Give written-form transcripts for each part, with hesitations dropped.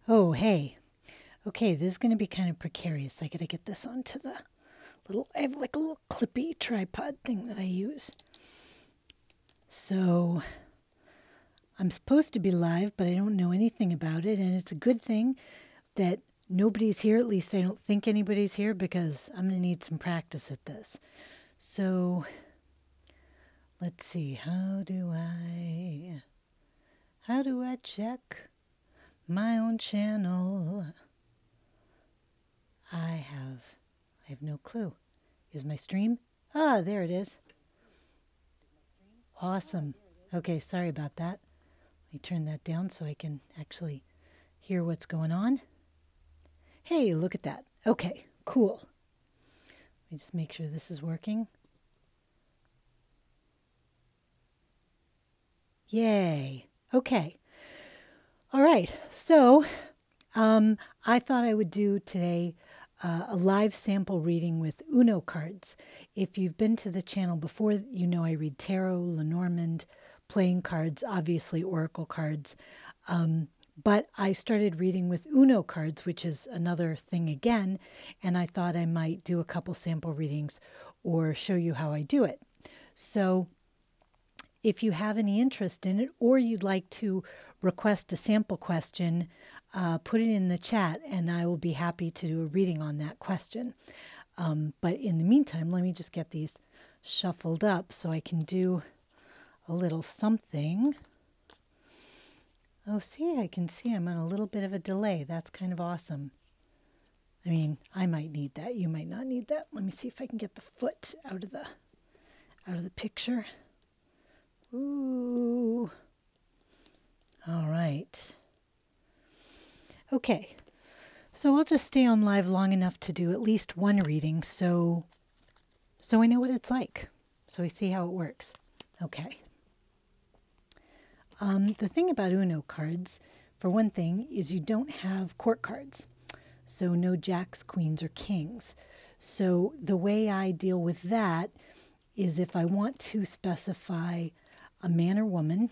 Oh, hey. Okay, this is going to be kind of precarious. I got to get this onto the I have like a little clippy tripod thing that I use. So, I'm supposed to be live, but I don't know anything about it. And it's a good thing that nobody's here. At least I don't think anybody's here because I'm going to need some practice at this. So, let's see. How do I check my own channel? I have no clue. Is my stream? Ah, there it is. Awesome. Okay, sorry about that. Let me turn that down so I can actually hear what's going on. Hey, look at that. Okay, cool. Let me just make sure this is working. Yay. Okay. All right. So, I thought I would do today a live sample reading with Uno cards. If you've been to the channel before, you know I read tarot, Lenormand, playing cards, obviously oracle cards. But I started reading with Uno cards, which is another thing again, and I thought I might do a couple sample readings or show you how I do it. So if you have any interest in it or you'd like to request a sample question, put it in the chat and I will be happy to do a reading on that question. But in the meantime, let me just get these shuffled up so I can do a little something. Oh, see, I can see I'm on a little bit of a delay. That's kind of awesome. I mean, I might need that. You might not need that. Let me see if I can get the foot out of the picture. Ooh. All right. Okay. So I'll just stay on live long enough to do at least one reading so I know what it's like. So I see how it works. Okay. The thing about Uno cards, for one thing, is you don't have court cards. So no jacks, queens, or kings. So the way I deal with that is if I want to specify a man or woman,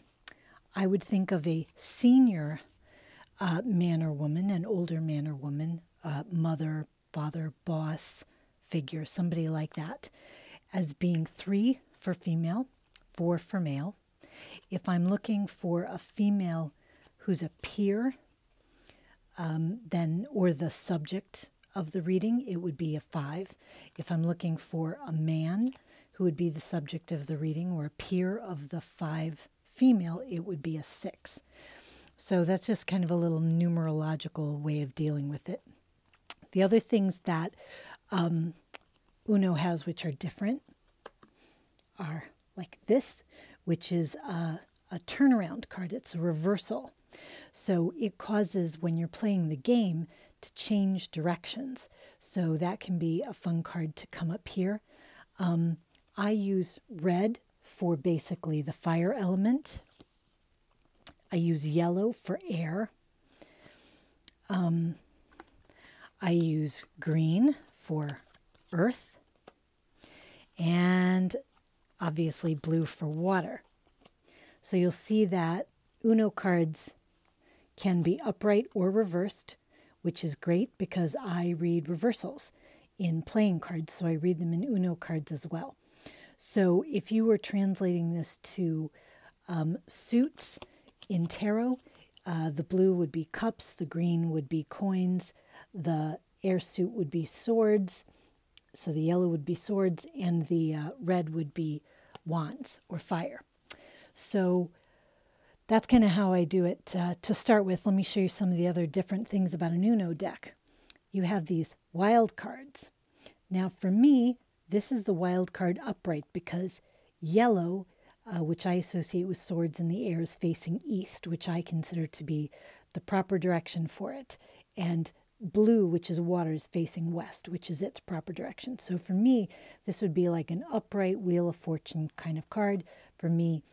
I would think of a senior man or woman, an older man or woman, mother, father, boss figure, somebody like that, as being 3 for female, 4 for male. If I'm looking for a female who's a peer, then or the subject of the reading, it would be a 5. If I'm looking for a man who would be the subject of the reading or a peer of the 5 female, it would be a 6. So that's just kind of a little numerological way of dealing with it. The other things that Uno has which are different are like this, which is a turnaround card. It's a reversal. So it causes, when you're playing the game, to change directions. So that can be a fun card to come up here. I use red for basically the fire element. I use yellow for air. I use green for earth. And obviously blue for water. So you'll see that Uno cards can be upright or reversed, which is great because I read reversals in playing cards, so I read them in Uno cards as well. So if you were translating this to suits in tarot, the blue would be cups, the green would be coins, the air suit would be swords, so the yellow would be swords, and the red would be wands or fire. So that's kind of how I do it. To start with, let me show you some of the other different things about an Uno deck. You have these wild cards. Now for me, this is the wild card upright because yellow, which I associate with swords in the air, is facing east, which I consider to be the proper direction for it. And blue, which is water, is facing west, which is its proper direction. So for me, this would be like an upright Wheel of Fortune kind of card. For me,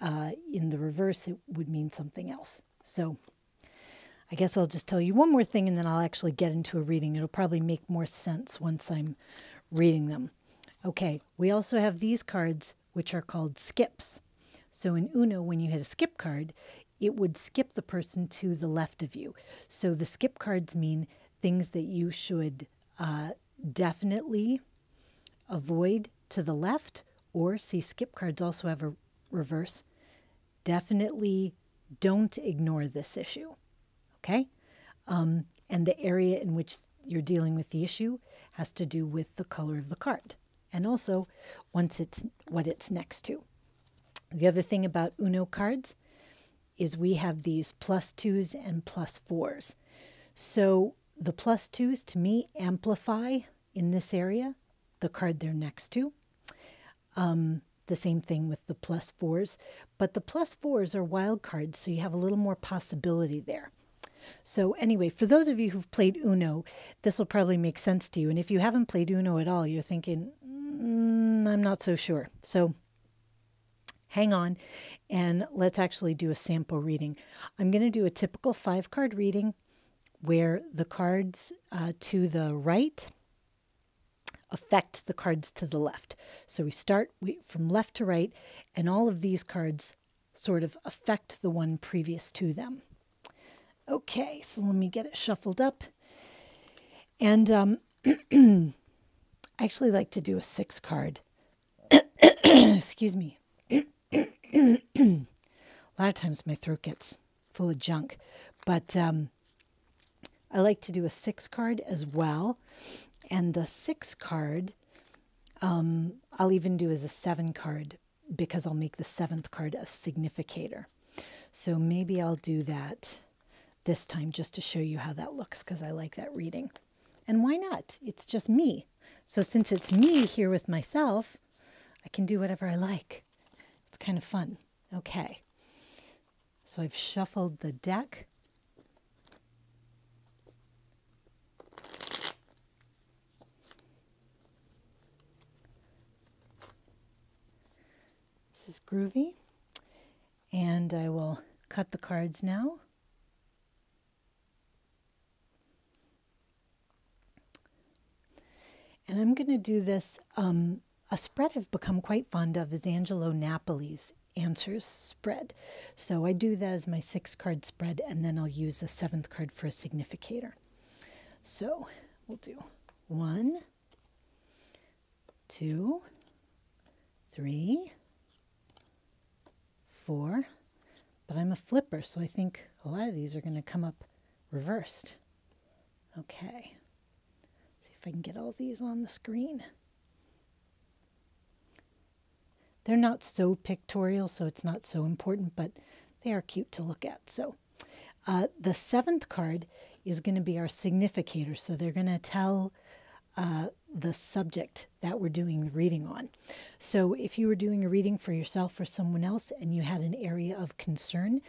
in the reverse, it would mean something else. So I guess I'll just tell you one more thing and then I'll actually get into a reading. It'll probably make more sense once I'm reading them. Okay, we also have these cards which are called skips. So in Uno, when you hit a skip card, it would skip the person to the left of you. So the skip cards mean things that you should definitely avoid to the left, or see, skip cards also have a reverse. Definitely don't ignore this issue, okay? And the area in which you're dealing with the issue has to do with the color of the card, and also what it's next to. The other thing about Uno cards is we have these +2s and +4s. So the +2s, to me, amplify in this area the card they're next to. The same thing with the +4s. But the +4s are wild cards, so you have a little more possibility there. So anyway, for those of you who've played Uno, this will probably make sense to you. And if you haven't played Uno at all, you're thinking, I'm not so sure. So hang on, and let's actually do a sample reading. I'm going to do a typical 5-card reading where the cards to the right affect the cards to the left. So we start from left to right, and all of these cards sort of affect the one previous to them. Okay, so let me get it shuffled up. And I actually like to do a 6-card. Excuse me. A lot of times my throat gets full of junk, but I like to do a 6-card as well. And the 6-card, I'll even do as a 7-card, because I'll make the 7th card a significator. So maybe I'll do that this time just to show you how that looks, because I like that reading. And why not? It's just me. So since it's me here with myself, I can do whatever I like. It's kind of fun. Okay. So I've shuffled the deck. This is groovy. And I will cut the cards now. And I'm going to do this, a spread I've become quite fond of is Angelo Napoli's Answers spread. So I do that as my 6-card spread, and then I'll use the 7th card for a significator. So we'll do 1, 2, 3, 4. But I'm a flipper, so I think a lot of these are going to come up reversed. Okay. I can get all these on the screen. They're not so pictorial, so it's not so important, but they are cute to look at. So the 7th card is going to be our significator. So they're going to tell the subject that we're doing the reading on. So if you were doing a reading for yourself or someone else and you had an area of concern,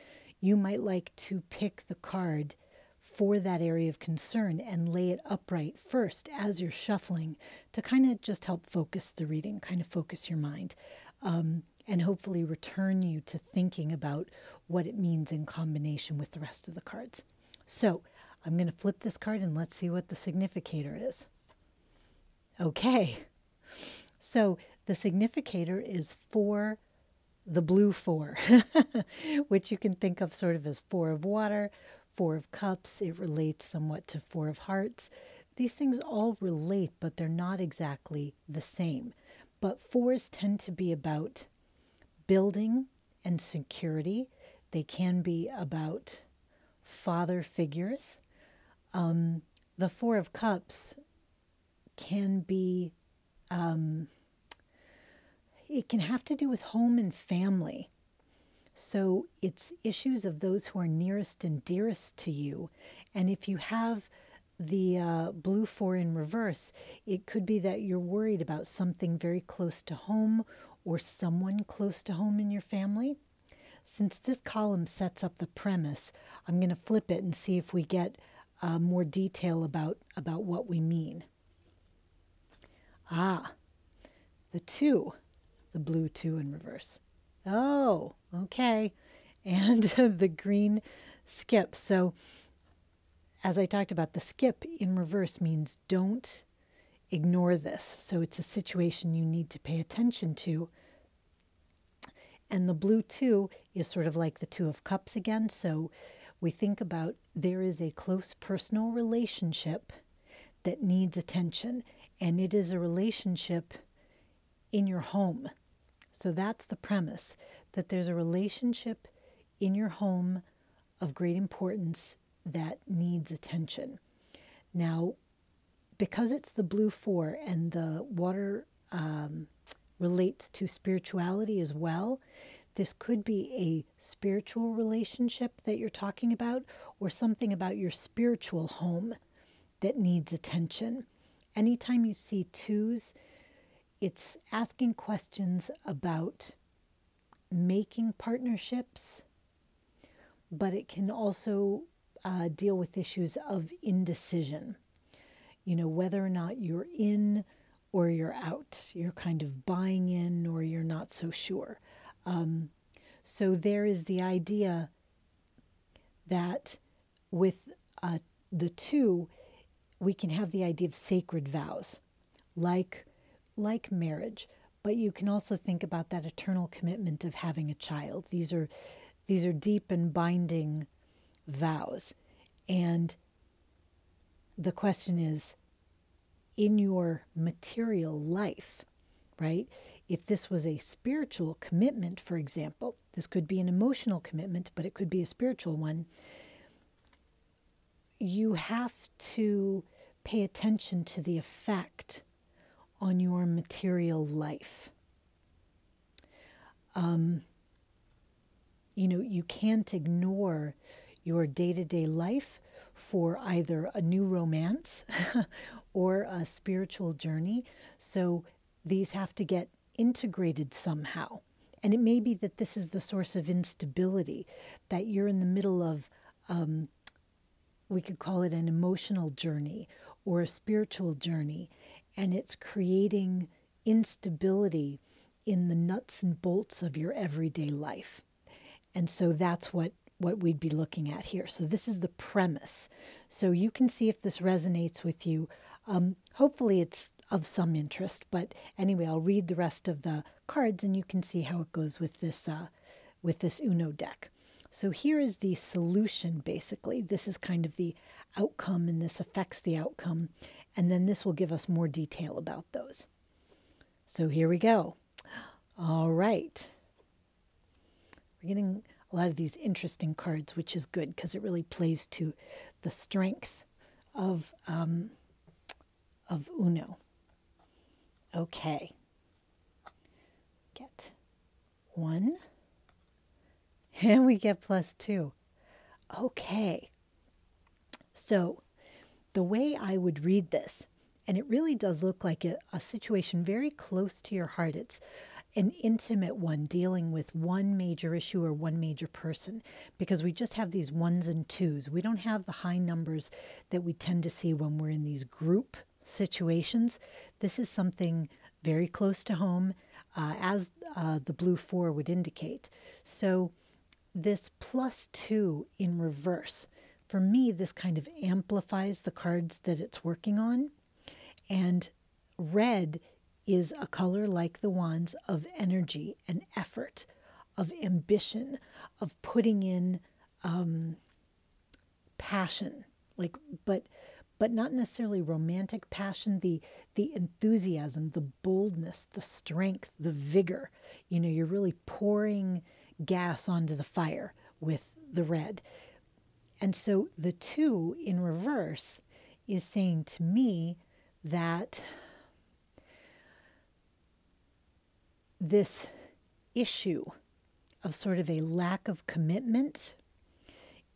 you might like to pick the card for that area of concern and lay it upright first as you're shuffling to kind of just help focus the reading, kind of focus your mind, and hopefully return you to thinking about what it means in combination with the rest of the cards. So I'm going to flip this card and let's see what the significator is. Okay, so the significator is 4, the blue 4, which you can think of sort of as 4 of water, 4 of cups. It relates somewhat to 4 of hearts. These things all relate, but they're not exactly the same. But 4s tend to be about building and security. They can be about father figures. The 4 of cups can be, it can have to do with home and family. So it's issues of those who are nearest and dearest to you. And if you have the blue 4 in reverse, it could be that you're worried about something very close to home or someone close to home in your family. Since this column sets up the premise, I'm going to flip it and see if we get more detail about what we mean. Ah, the 2, the blue 2 in reverse. Oh, okay. And the green skip. So as I talked about, the skip in reverse means don't ignore this. So it's a situation you need to pay attention to. And the blue 2 is sort of like the 2 of cups again. So we think about there is a close personal relationship that needs attention, and it is a relationship in your home. So that's the premise, that there's a relationship in your home of great importance that needs attention. Now, because it's the blue 4 and the water relates to spirituality as well, this could be a spiritual relationship that you're talking about, or something about your spiritual home that needs attention. Anytime you see 2s, it's asking questions about making partnerships, but it can also deal with issues of indecision. Whether or not you're in or you're out. You're kind of buying in or you're not so sure. So there is the idea that with the 2, we can have the idea of sacred vows, like marriage. But you can also think about that eternal commitment of having a child. These are deep and binding vows. And the question is, in your material life, right? If this was a spiritual commitment, for example, this could be an emotional commitment, but it could be a spiritual one. You have to pay attention to the effect on your material life. You can't ignore your day-to-day life for either a new romance or a spiritual journey. So these have to get integrated somehow. And it may be that this is the source of instability, that you're in the middle of, we could call it an emotional journey or a spiritual journey, and it's creating instability in the nuts and bolts of your everyday life. And so that's what we'd be looking at here. So this is the premise. So you can see if this resonates with you. Hopefully it's of some interest, but anyway, I'll read the rest of the cards and you can see how it goes with this Uno deck. So here is the solution, basically. This is kind of the outcome, and this affects the outcome. And then this will give us more detail about those. So here we go. All right. We're getting a lot of these interesting cards, which is good because it really plays to the strength of Uno. Okay. Get 1. And we get +2. Okay. So the way I would read this, and it really does look like a situation very close to your heart. It's an intimate one dealing with one major issue or one major person, because we just have these 1s and 2s. We don't have the high numbers that we tend to see when we're in these group situations. This is something very close to home, as the blue 4 would indicate. So this +2 in reverse, for me, this kind of amplifies the cards that it's working on. And red is a color like the wands of energy and effort, of ambition, of putting in passion, but not necessarily romantic passion, the enthusiasm, the boldness, the strength, the vigor. You're really pouring gas onto the fire with the red. And so the 2 in reverse is saying to me that this issue of sort of a lack of commitment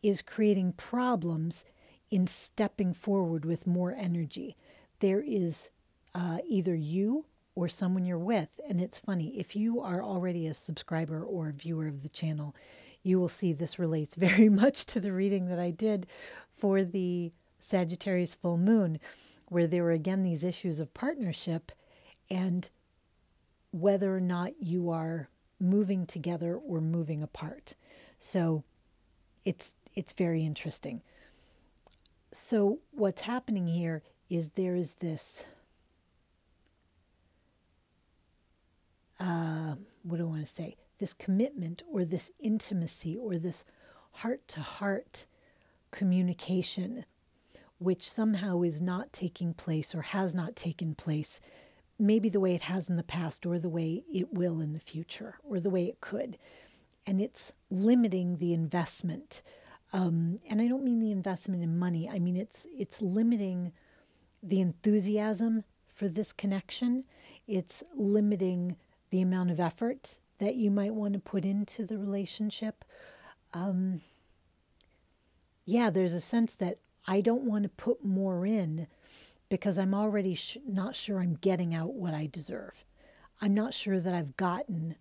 is creating problems in stepping forward with more energy. There is either you or someone you're with. And it's funny, if you are already a subscriber or a viewer of the channel, you will see this relates very much to the reading that I did for the Sagittarius full moon, where there were again these issues of partnership and whether or not you are moving together or moving apart. So it's very interesting. So what's happening here is there is this, what do I want to say? this commitment or this intimacy or this heart-to-heart communication, which somehow is not taking place or has not taken place, maybe the way it has in the past or the way it will in the future or the way it could. And it's limiting the investment. And I don't mean the investment in money. I mean, it's limiting the enthusiasm for this connection. It's limiting the amount of effort that you might want to put into the relationship. There's a sense that I don't want to put more in because I'm already not sure I'm getting out what I deserve. I'm not sure that I've gotten,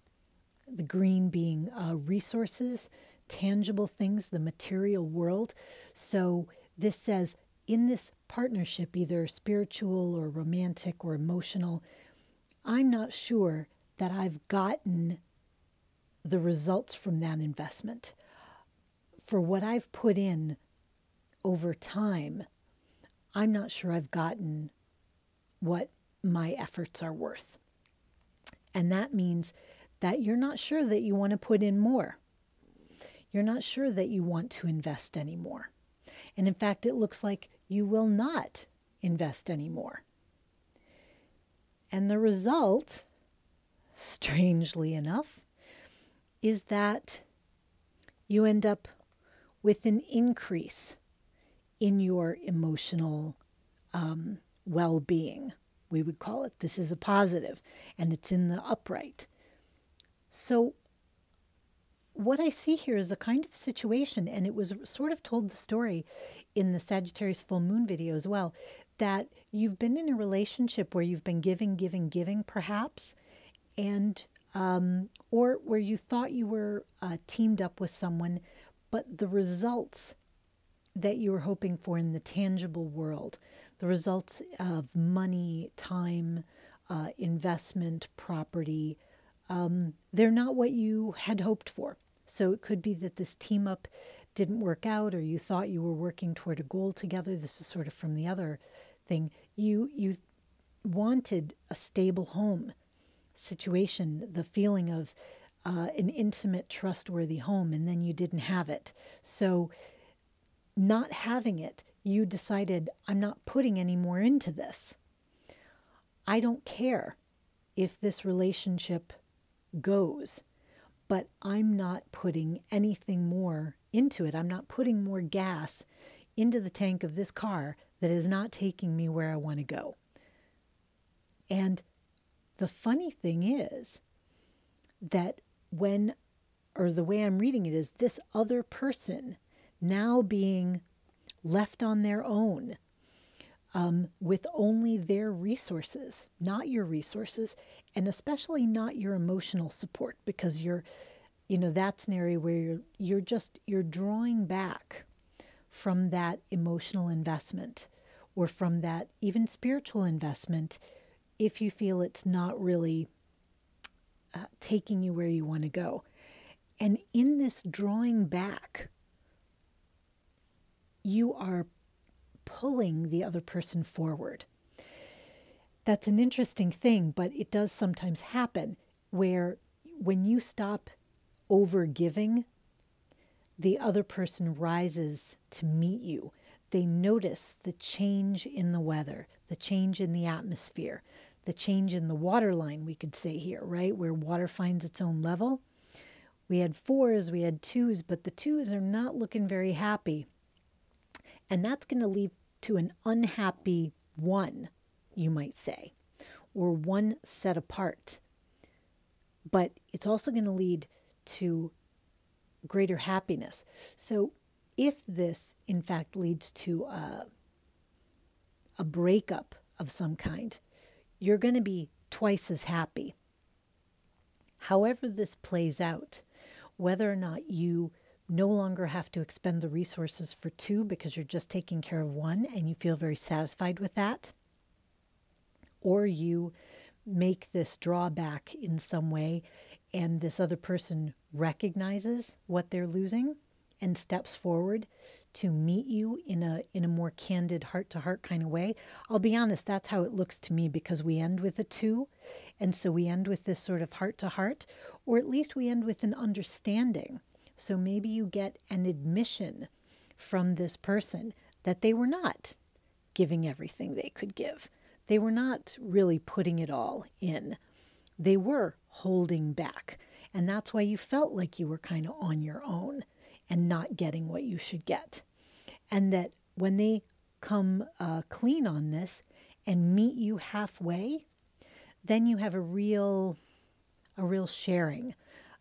the green being resources, tangible things, the material world. So this says in this partnership, either spiritual or romantic or emotional, I'm not sure that I've gotten the results from that investment. For what I've put in over time, I'm not sure I've gotten what my efforts are worth. And that means that you're not sure that you want to put in more. You're not sure that you want to invest anymore. And in fact, it looks like you will not invest anymore. And the result, strangely enough, is that you end up with an increase in your emotional well-being. We would call it. This is a positive, and it's in the upright. So what I see here is a kind of situation, and it was sort of told the story in the Sagittarius full moon video as well, that you've been in a relationship where you've been giving, perhaps, and or where you thought you were teamed up with someone, but the results that you were hoping for in the tangible world, the results of money, time, investment, property, they're not what you had hoped for. So it could be that this team up didn't work out, or you thought you were working toward a goal together. This is sort of from the other thing. You wanted a stable home situation, the feeling of an intimate, trustworthy home, and then you didn't have it. So not having it, you decided, I'm not putting any more into this. I don't care if this relationship goes, but I'm not putting anything more into it. I'm not putting more gas into the tank of this car that is not taking me where I want to go. And the funny thing is that the way I'm reading it is this other person now being left on their own with only their resources, not your resources, and especially not your emotional support, because that's an area where you're drawing back from that emotional investment or from that even spiritual investment if you feel it's not really taking you where you want to go. And in this drawing back, you are pulling the other person forward. That's an interesting thing, but it does sometimes happen where when you stop over-giving, the other person rises to meet you. They notice the change in the weather, the change in the atmosphere, the change in the water line, we could say here, right? Where water finds its own level. We had 4s, we had 2s, but the 2s are not looking very happy. And that's going to lead to an unhappy 1, you might say, or 1 set apart. But it's also going to lead to greater happiness. So if this, in fact, leads to a breakup of some kind, you're going to be twice as happy. However this plays out, whether or not you no longer have to expend the resources for 2 because you're just taking care of 1 and you feel very satisfied with that, or you make this drawback in some way and this other person recognizes what they're losing and steps forward to meet you in a more candid heart-to-heart kind of way. I'll be honest, that's how it looks to me, because we end with a 2, and so we end with this sort of heart-to-heart, or at least we end with an understanding. So maybe you get an admission from this person that they were not giving everything they could give. They were not really putting it all in. They were holding back, and that's why you felt like you were kind of on your own and not getting what you should get. And that when they come clean on this and meet you halfway, then you have a real sharing.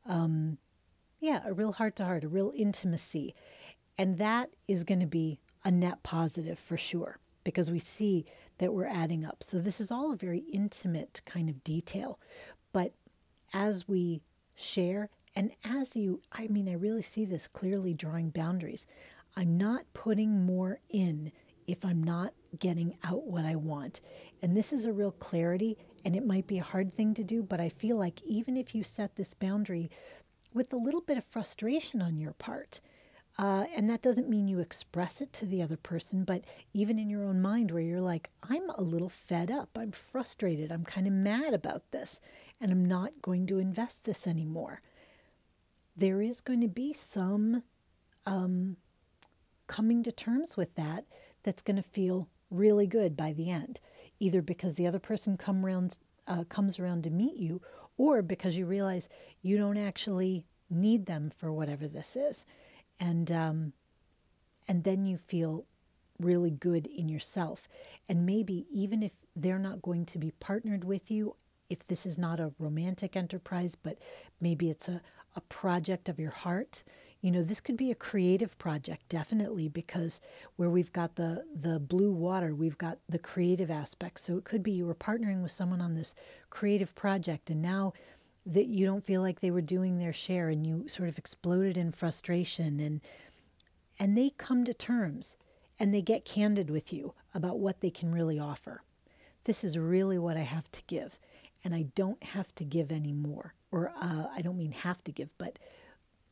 A real heart-to-heart, a real intimacy. And that is going to be a net positive for sure, because we see that we're adding up. So this is all a very intimate kind of detail. But as we share, and as I really see this clearly drawing boundaries. I'm not putting more in if I'm not getting out what I want. And this is a real clarity, and it might be a hard thing to do, but I feel like even if you set this boundary with a little bit of frustration on your part, and that doesn't mean you express it to the other person, but even in your own mind where you're like, I'm a little fed up, I'm frustrated, I'm kind of mad about this, and I'm not going to invest this anymore. There is going to be some coming to terms with that that's going to feel really good by the end, either because the other person comes around to meet you, or because you realize you don't actually need them for whatever this is. And then you feel really good in yourself. And maybe even if they're not going to be partnered with you, if this is not a romantic enterprise, but maybe it's a project of your heart, this could be a creative project, definitely, because where we've got the blue water, we've got the creative aspect. So it could be you were partnering with someone on this creative project, and now that you don't feel like they were doing their share, and you sort of exploded in frustration, and they come to terms and they get candid with you about what they can really offer. This is really what I have to give, and I don't have to give any more. Or I don't mean have to give, but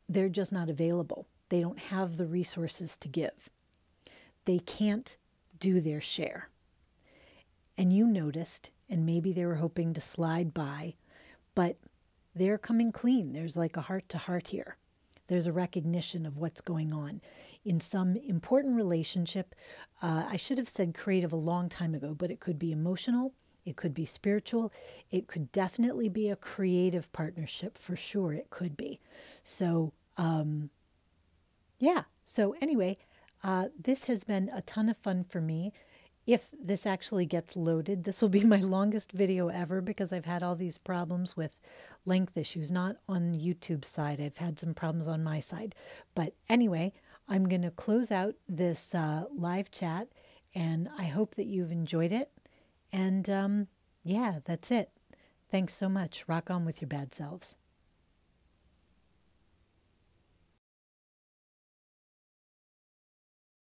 they're just not available. They don't have the resources to give. They can't do their share. And you noticed, and maybe they were hoping to slide by, but they're coming clean. There's like a heart-to-heart here. There's a recognition of what's going on in some important relationship. I should have said creative a long time ago, but it could be emotional. It could be spiritual. It could definitely be a creative partnership, for sure. It could be. So, So anyway, this has been a ton of fun for me. If this actually gets loaded, this will be my longest video ever, because I've had all these problems with length issues, not on the YouTube side. I've had some problems on my side. But anyway, I'm going to close out this live chat, and I hope that you've enjoyed it. And that's it. Thanks so much. Rock on with your bad selves.